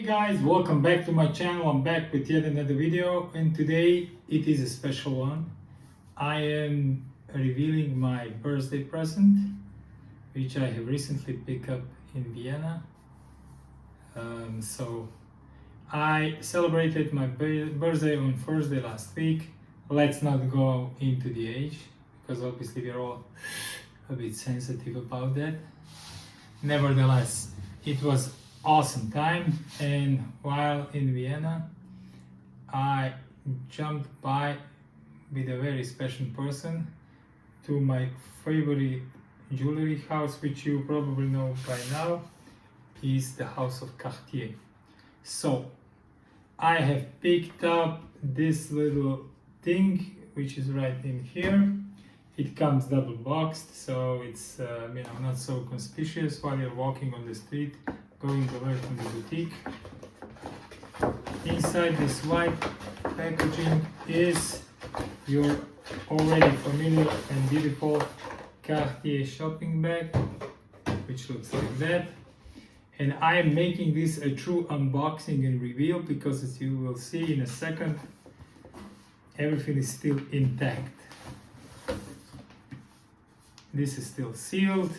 Hey guys, welcome back to my channel. I'm back with yet another video, and today it is a special one. I am revealing my birthday present, which I have recently picked up in Vienna. So I celebrated my birthday on Thursday last week. Let's not go into the age, because obviously we're all a bit sensitive about that. Nevertheless, it was awesome time, and while in Vienna I jumped by with a very special person to my favorite jewelry house, which you probably know by now is the house of Cartier. So I have picked up this little thing which is right in here. It comes double boxed, so it's not so conspicuous while you're walking on the street going away from the boutique. Inside this white packaging is your already familiar and beautiful Cartier shopping bag, which looks like that. And I am making this a true unboxing and reveal because, as you will see in a second, everything is still intact. This is still sealed.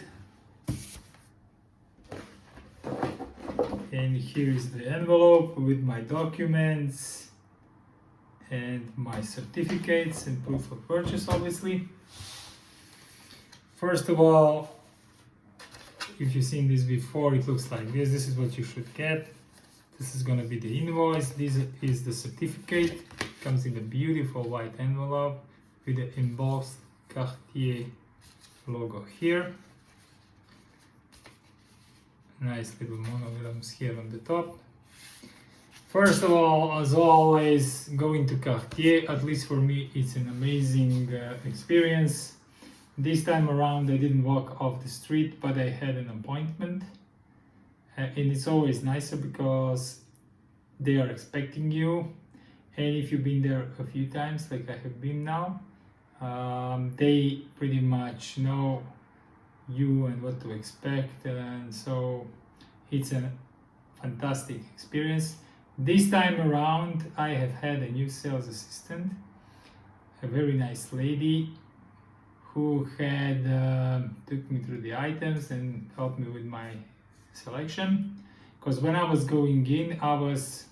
And here is the envelope with my documents and my certificates and proof of purchase, obviously. First of all, if you've seen this before, it looks like this. This is what you should get. This is going to be the invoice. This is the certificate. It comes in a beautiful white envelope with the embossed Cartier logo here. Nice little monograms here on the top. First of all, as always, going to Cartier, at least for me, it's an amazing experience. This time around I didn't walk off the street, but I had an appointment. And it's always nicer because they are expecting you. And if you've been there a few times, like I have been now, they pretty much know you and what to expect, and so it's a fantastic experience. This time around I have had a new sales assistant, a very nice lady who had took me through the items and helped me with my selection, because when I was going in I was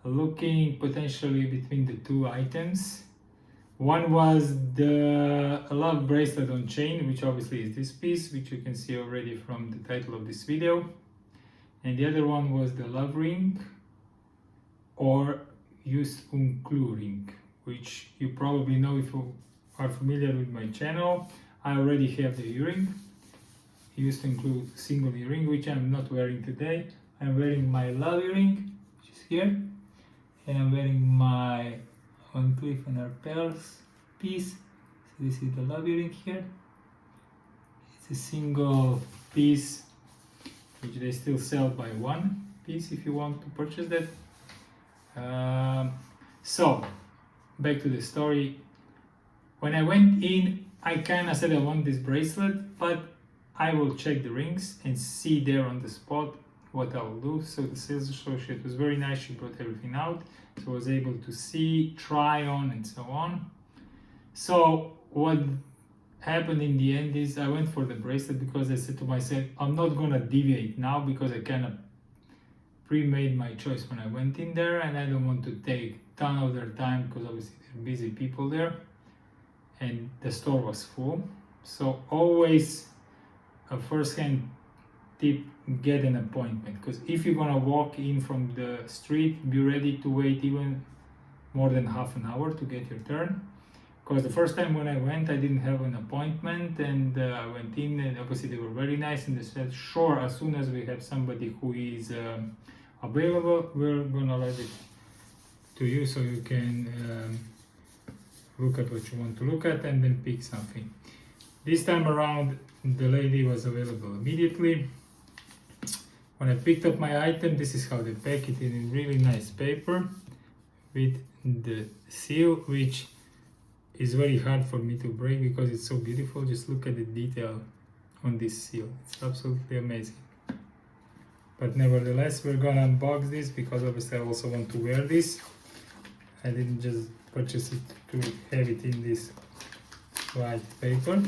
looking potentially between the two items. One was the love bracelet on chain, which obviously is this piece, which you can see already from the title of this video. And the other one was the love ring, or just ring, which you probably know if you are familiar with my channel. I already have the earring. Used to include single earring, which I'm not wearing today. I'm wearing my love earring, which is here, and I'm wearing my Van Cleef & Arpels piece. So this is the love earring here. It's a single piece, which they still sell by one piece if you want to purchase that. So back to the story. When I went in, I kind of said I want this bracelet, but I will check the rings and see there on the spot what I will do. So the sales associate was very nice. She brought everything out, so I was able to see, try on, and so on. So what happened in the end is I went for the bracelet because I said to myself, I'm not gonna deviate now, because I kind of pre-made my choice when I went in there, and I don't want to take a ton of their time because obviously there are busy people there and the store was full. So always a first-hand tip: get an appointment, because if you're gonna walk in from the street, be ready to wait even more than half an hour to get your turn. Because the first time when I went, I didn't have an appointment, and I went in, and obviously they were very nice, and they said, sure, as soon as we have somebody who is available, we're gonna let it to you so you can look at what you want to look at and then pick something. This time around the lady was available immediately. When I picked up my item, this is how they pack it, in really nice paper with the seal, which is very hard for me to break because it's so beautiful. Just look at the detail on this seal. It's absolutely amazing. but nevertheless we're gonna unbox this because obviously I also want to wear this. I didn't just purchase it to have it in this white paper.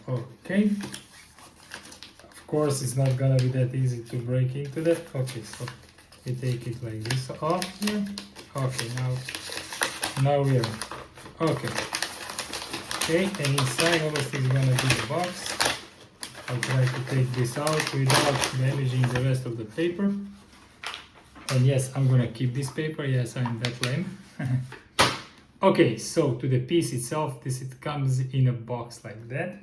Okay, of course it's not gonna be that easy to break into that. Okay, so we take it like this off here. Okay, now we are okay, and inside obviously is gonna be the box. I'll try to take this out without damaging the rest of the paper. And yes, I'm gonna keep this paper. Yes, I'm that lame. Okay, so to the piece itself, it comes in a box like that.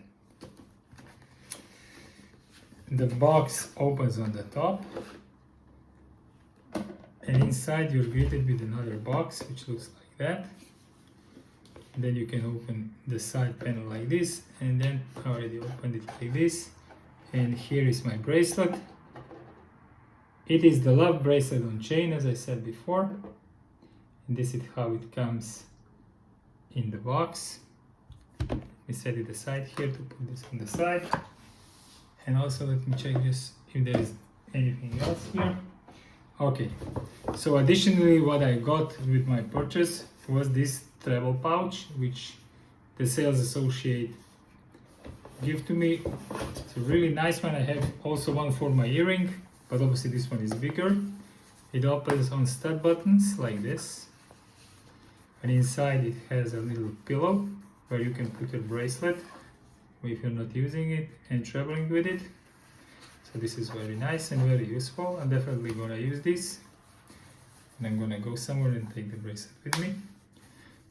The box opens on the top, and inside you're greeted with another box which looks like that. And then you can open the side panel like this, and then I already opened it like this. And here is my bracelet. It is the love bracelet on chain, as I said before. And this is how it comes in the box. We set it aside here to put this on the side. And also let me check just if there is anything else here. Okay, so additionally what I got with my purchase was this travel pouch, which the sales associate give to me. It's a really nice one. I have also one for my earring, but obviously this one is bigger. It opens on stud buttons like this, and inside it has a little pillow where you can put your bracelet if you're not using it and traveling with it. So this is very nice and very useful. I'm definitely gonna use this, and I'm gonna go somewhere and take the bracelet with me.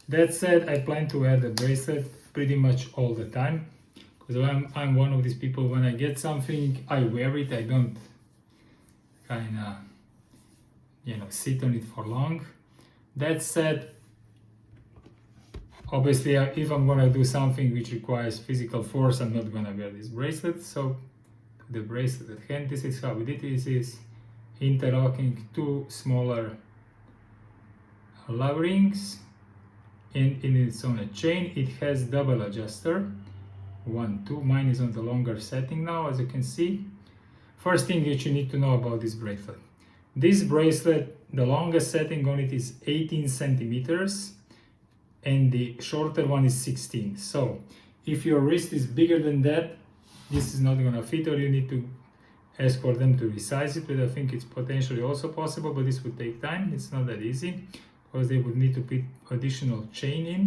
That said, I plan to wear the bracelet pretty much all the time, because I'm one of these people, when I get something, I wear it. I don't kind of, sit on it for long. That said, obviously, if I'm gonna do something which requires physical force, I'm not gonna wear this bracelet. So the bracelet at hand, this is how we did this, is interlocking two smaller love rings, and it's on a chain. It has double adjuster, 1, 2. Mine is on the longer setting now, as you can see. First thing that you need to know about this bracelet. This bracelet, the longest setting on it is 18 centimeters, and the shorter one is 16. So if your wrist is bigger than that, this is not gonna fit, or you need to ask for them to resize it, but I think it's potentially also possible, but this would take time. It's not that easy, because they would need to put additional chain in,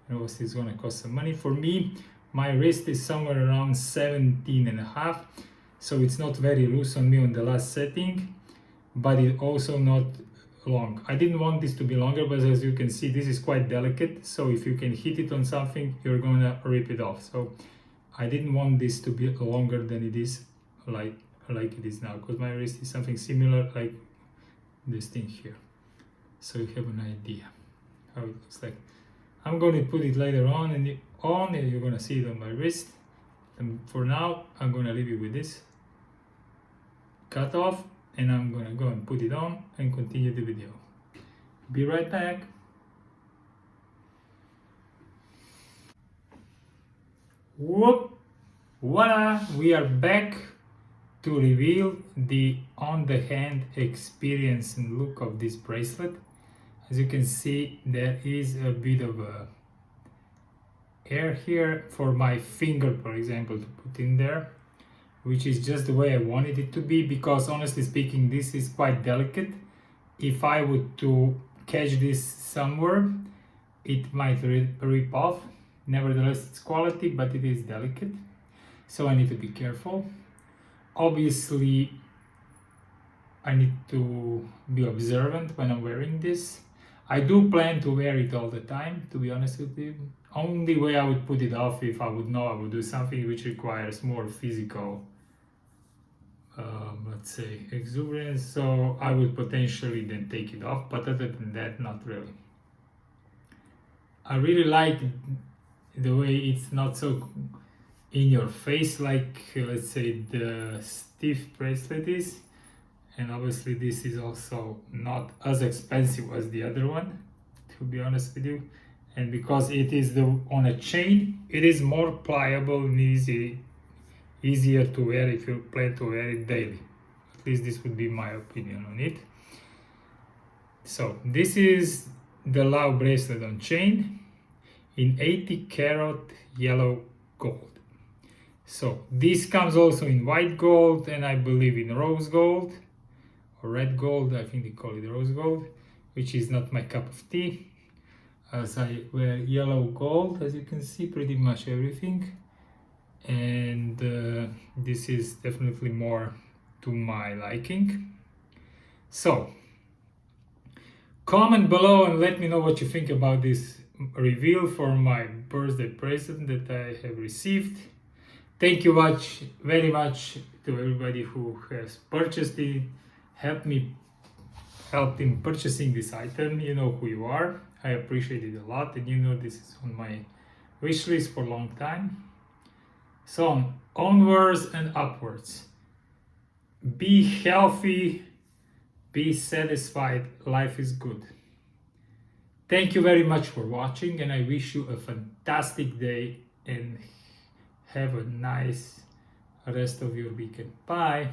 and obviously it's gonna cost some money. For me, my wrist is somewhere around 17.5, so it's not very loose on me on the last setting, but it's also not long. I didn't want this to be longer, but as you can see, this is quite delicate, so if you can hit it on something, you're gonna rip it off. So I didn't want this to be longer than it is, like it is now, because my wrist is something similar like this thing here. So you have an idea how it looks like. I'm going to put it later on, and you're going to see it on my wrist. And for now, I'm going to leave you with this cut off, and I'm going to go and put it on and continue the video. Be right back. Whoop! Voila! We are back to reveal the on-the-hand experience and look of this bracelet. As you can see, there is a bit of air here for my finger, for example, to put in there, which is just the way I wanted it to be, because honestly speaking, this is quite delicate. If I would to catch this somewhere, it might rip off. Nevertheless, it's quality, but it is delicate, so I need to be careful. Obviously, I need to be observant when I'm wearing this. I do plan to wear it all the time, to be honest with you. Only way I would put it off if I would know I would do something which requires more physical, let's say, exuberance. So I would potentially then take it off, but other than that, not really. I really like the way it's not so in your face like, let's say, the stiff bracelet is. And obviously this is also not as expensive as the other one, to be honest with you. And because it is on a chain, it is more pliable and easier to wear if you plan to wear it daily. At least this would be my opinion on it. So this is the Love bracelet on chain in 80 karat yellow gold. So this comes also in white gold and I believe in rose gold or red gold. I think they call it rose gold, which is not my cup of tea, as I wear yellow gold, as you can see, pretty much everything. And this is definitely more to my liking. So comment below and let me know what you think about this reveal for my birthday present that I have received. Thank you very much to everybody who has purchased it, helped in purchasing this item. You know who you are. I appreciate it a lot, and you know this is on my wish list for a long time. So onwards and upwards. Be healthy, be satisfied, life is good. Thank you very much for watching, and I wish you a fantastic day and have a nice rest of your weekend. Bye.